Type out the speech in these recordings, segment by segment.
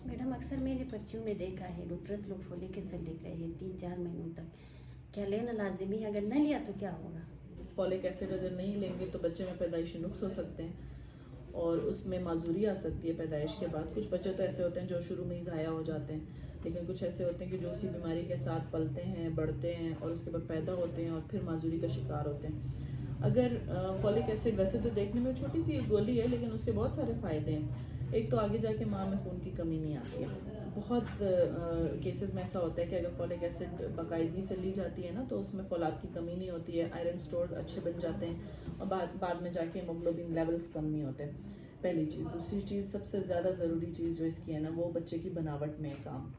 Madam अक्सर मैंने पर्चियों में देखा है डॉक्टर्स लोग फोलिक एसिड लिख रहे हैं 3-4 महीनों तक, क्या लेना लाजिमी है? अगर न लिया तो क्या होगा? फॉलिक एसिड अगर नहीं लेंगे तो बच्चे में पैदाइशी नुक्स हो सकते हैं और उसमें माजूरी आ सकती है पैदाइश के बाद। कुछ बच्चे तो ऐसे होते हैं जो शुरू में ही ज़ाया हो जाते हैं, लेकिन कुछ ऐसे होते हैं कि जो उसी बीमारी के साथ पलते हैं, बढ़ते हैं और उसके बाद पैदा होते हैं और फिर माजूरी का शिकार होते हैं। अगर फॉलिक एसिड वैसे तो देखने में छोटी सी एक गोली है, लेकिन उसके बहुत सारे फ़ायदे हैं। एक तो आगे जाके माँ में खून की कमी नहीं आती है। बहुत केसेस में ऐसा होता है कि अगर फॉलिक एसिड बाकायदगी से ली जाती है ना तो उसमें फौलाद की कमी नहीं होती है, आयरन स्टोर्स अच्छे बन जाते हैं और बाद में जाके हीमोग्लोबिन लेवल्स कम नहीं होते। पहली चीज़। दूसरी चीज़, सबसे ज़्यादा ज़रूरी चीज़ जो इसकी है ना, वो बच्चे की बनावट में है काम।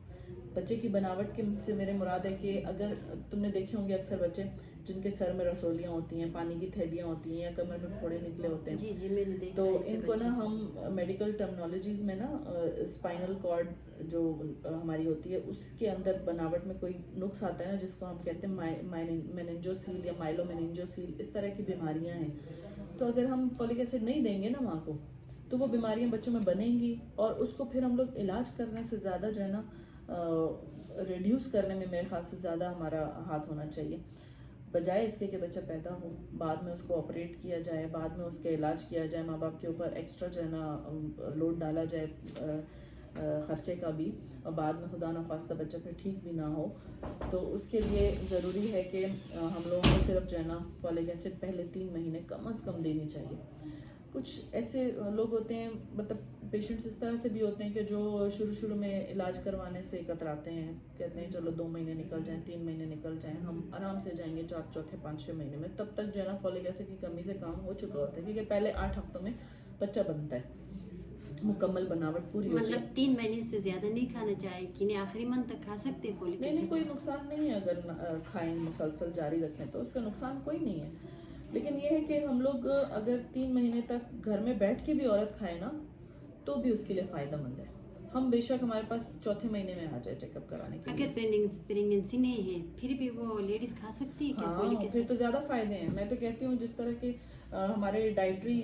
बच्चे की बनावट के से मेरे मुराद है कि अगर तुमने देखे होंगे अक्सर बच्चे जिनके सर में रसोलियाँ होती हैं, पानी की थैलियाँ होती हैं या कमर में फोड़े निकले होते हैं, जी जी मैंने देखा तो है इनको ना हम मेडिकल टर्मिनोलॉजीज में ना स्पाइनल कॉर्ड जो हमारी होती है उसके अंदर बनावट में कोई नुक्स आता है ना, जिसको हम कहते हैं मेनिंजोसील या माइलोमेनिंजोसील, इस तरह की बीमारियां हैं। तो अगर हम फॉलिक एसिड नहीं देंगे ना माँ को तो वो बीमारियां बच्चों में बनेंगी और उसको फिर हम लोग इलाज करने से ज़्यादा जो है ना रिड्यूस करने में मेरे ख्याल से ज़्यादा हमारा हाथ होना चाहिए, बजाय इसके कि बच्चा पैदा हो, बाद में उसको ऑपरेट किया जाए, बाद में उसके इलाज किया जाए, माँ बाप के ऊपर एक्स्ट्रा जो है ना लोड डाला जाए ख़र्चे का भी, और बाद में खुदा न खास्ता बच्चा फिर ठीक भी ना हो। तो उसके लिए ज़रूरी है कि हम लोगों को सिर्फ जो है ना फॉलिक एसिड पहले 3 महीने कम अज़ कम देनी चाहिए। कुछ ऐसे लोग होते हैं, मतलब पेशेंट्स इस तरह से भी होते हैं कि जो शुरू में इलाज करवाने से कतराते हैं, कहते हैं चलो 2 महीने निकल जाएं, 3 महीने निकल जाएं, हम आराम से जाएंगे चौथे 5-6 महीने में, तब तक जो है ना फॉलिक एसिड की कमी से काम हो चुका होता है, क्योंकि पहले 8 हफ्तों में बच्चा बनता है, मुकम्मल बनावट पूरी होती है। मतलब 3 महीने से ज्यादा नहीं खाना चाहिए कि नहीं आखिरी मंथ तक खा सकते हैं फोलिक नहीं, एसिड? कोई नुकसान नहीं है अगर खाएं, मुसलसल जारी रखें तो उसका नुकसान कोई नहीं है। लेकिन ये है कि हम लोग अगर 3 महीने तक घर में बैठ के भी औरत खाए ना तो भी उसके लिए फ़ायदेमंद है। हम बेशक हमारे पास चौथे महीने में आ जाए चेकअप कराने के लिए। अगर प्रेगनेंसी नहीं है फिर भी वो लेडीज खा सकती है क्या फोलिक हाँ, फिर एसिड? तो ज़्यादा फ़ायदे हैं। मैं तो कहती हूँ जिस तरह के हमारे डाइटरी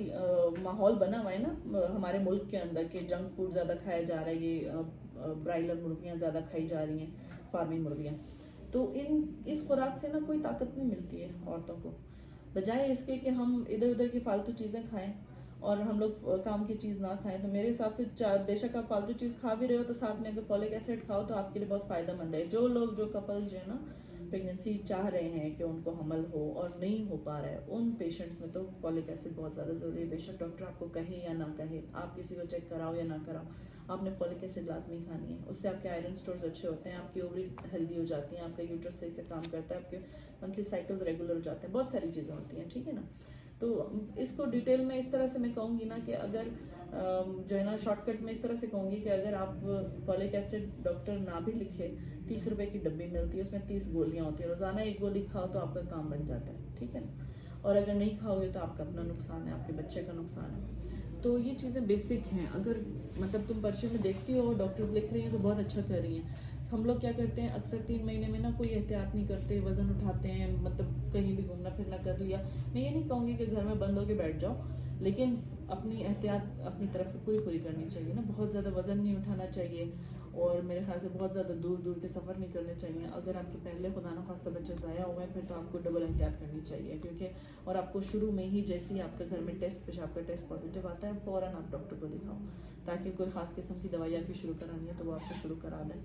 माहौल बना हुआ है ना हमारे मुल्क के अंदर के जंक फूड ज़्यादा खाया जा रहा है, ये ब्रायलर मुर्गियाँ ज़्यादा खाई जा रही हैं, फार्मिंग मुर्गियाँ, तो इस खुराक से ना कोई ताकत नहीं मिलती है औरतों को, बजाय इसके कि हम इधर उधर की फालतू चीज़ें खाएं और हम लोग काम की चीज़ ना खाएं। तो मेरे हिसाब से बेशक आप फालतू चीज़ खा भी रहे हो तो साथ में अगर फॉलिक एसिड खाओ तो आपके लिए बहुत फ़ायदेमंद है। जो कपल्स जो है ना प्रेगनेंसी चाह रहे हैं कि उनको हमल हो और नहीं हो पा रहा है, उन पेशेंट्स में तो फॉलिक एसिड बहुत ज़्यादा ज़रूरी है। बेशक डॉक्टर आपको कहे या ना कहे, आप किसी को चेक कराओ या ना कराओ, आपने फॉलिक एसिड लाजमी खानी है। उससे आपके आयरन स्टोर्स अच्छे होते हैं, आपकी ओवरीज हेल्दी हो जाती हैं, आपका यूट्रस सही से काम करता है, आपके मंथली साइकिल्स रेगुलर हो जाते हैं, बहुत सारी चीज़ें होती हैं, ठीक है ना। तो इसको डिटेल में इस तरह से मैं कहूँगी ना कि अगर जो है ना शॉर्टकट में इस तरह से कहूँगी कि अगर आप फॉलिक एसिड डॉक्टर ना भी लिखे, 30 रुपए की डब्बी मिलती है, उसमें 30 गोलियाँ होती हैं, रोज़ाना 1 गोली खाओ तो आपका काम बन जाता है, ठीक है ना। और अगर नहीं खाओगे तो आपका अपना नुकसान है, आपके बच्चे का नुकसान है। तो ये चीज़ें बेसिक हैं। अगर मतलब तुम पर्चे में देखती हो डॉक्टर्स लिख रही हैं तो बहुत अच्छा कर रही हैं। हम लोग क्या करते हैं अक्सर 3 महीने में ना कोई एहतियात नहीं करते, वज़न उठाते हैं, मतलब कहीं भी घूमना फिरना कर लिया। मैं ये नहीं कहूँगी कि घर में बंद होके बैठ जाओ, लेकिन अपनी एहतियात अपनी तरफ से पूरी करनी चाहिए ना। बहुत ज़्यादा वज़न नहीं उठाना चाहिए और मेरे ख्याल से बहुत ज़्यादा दूर के सफ़र नहीं करने चाहिए। अगर आपके पहले खुदा न खास्ता बच्चे ज़ाया हुए हैं फिर तो आपको डबल एहतियात करनी चाहिए, क्योंकि और आपको शुरू में ही जैसे ही आपके घर में पेशाब का टेस्ट पॉजिटिव आता है फ़ौरन आप डॉक्टर को दिखाओ, ताकि कोई ख़ास किस्म की दवाई आपकी शुरू करानी है तो वो आपको शुरू करा दें।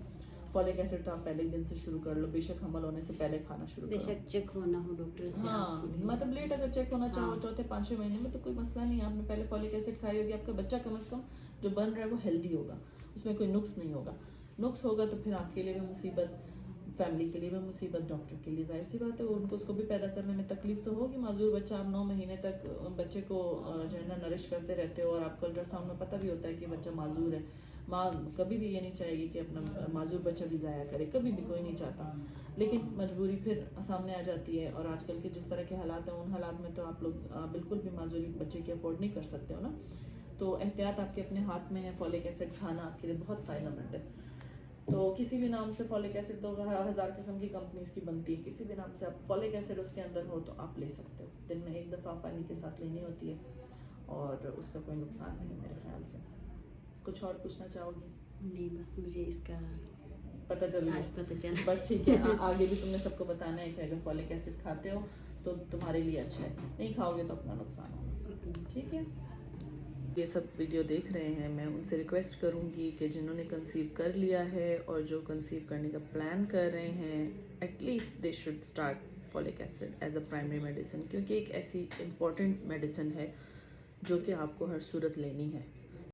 फॉलिक एसिड तो आप पहले ही दिन से शुरू कर लो, बेशक हमल होने से पहले खाना शुरू करो। बेशक चेक होना हो डॉक्टर से। हाँ, मतलब लेट अगर चेक होना चाहो हाँ। चौथे 5-6 महीने में तो कोई मसला नहीं है। आपने पहले फॉलिक एसिड खाई होगी, आपका बच्चा कम से कम जो बन रहा है वो हेल्दी होगा, उसमें कोई नुक्स नहीं होगा। नुक्स होगा तो फिर आपके लिए भी मुसीबत, फैमिली के लिए भी मुसीबत, डॉक्टर के लिए जाहिर सी बात है उनको उसको भी पैदा करने में तकलीफ तो होगी। माजूर बच्चा, आप 9 महीने तक बच्चे को जो है ना नरिश करते रहते हो और आपको अल्ट्रासाउंड में पता भी होता है कि बच्चा माजूर है। माँ कभी भी ये नहीं चाहेगी कि अपना माजूर बच्चा भी ज़ाया करे, कभी भी कोई नहीं चाहता, लेकिन मजबूरी फिर सामने आ जाती है। और आजकल के जिस तरह के हालात हैं उन हालात में तो आप लोग बिल्कुल भी माजूरी बच्चे की अफोर्ड नहीं कर सकते हो ना। तो एहतियात आपके अपने हाथ में है, फॉलिक एसिड खाना आपके लिए बहुत फ़ायदेमंद है। तो किसी भी नाम से फॉलिक एसिड तो 1000 किस्म की कंपनीज की बनती है, किसी भी नाम से आप फॉलिक एसिड उसके अंदर हो तो आप ले सकते हो। दिन में 1 दफ़ा पानी के साथ लेनी होती है और उसका कोई नुकसान नहीं है मेरे ख्याल से। कुछ और पूछना चाहोगी? नहीं, बस मुझे इसका पता चल आज गया। पता चला। बस ठीक है, आगे भी तुमने सबको बताना है कि अगर फॉलिक एसिड खाते हो तो तुम्हारे लिए अच्छा है, नहीं खाओगे तो अपना नुकसान होगा, ठीक है। ये सब वीडियो देख रहे हैं, मैं उनसे रिक्वेस्ट करूंगी कि जिन्होंने कंसीव कर लिया है और जो कंसीव करने का प्लान कर रहे हैं, at least they should start folic acid as a primary medicine, क्योंकि एक ऐसी इम्पॉर्टेंट मेडिसिन है जो कि आपको हर सूरत लेनी है।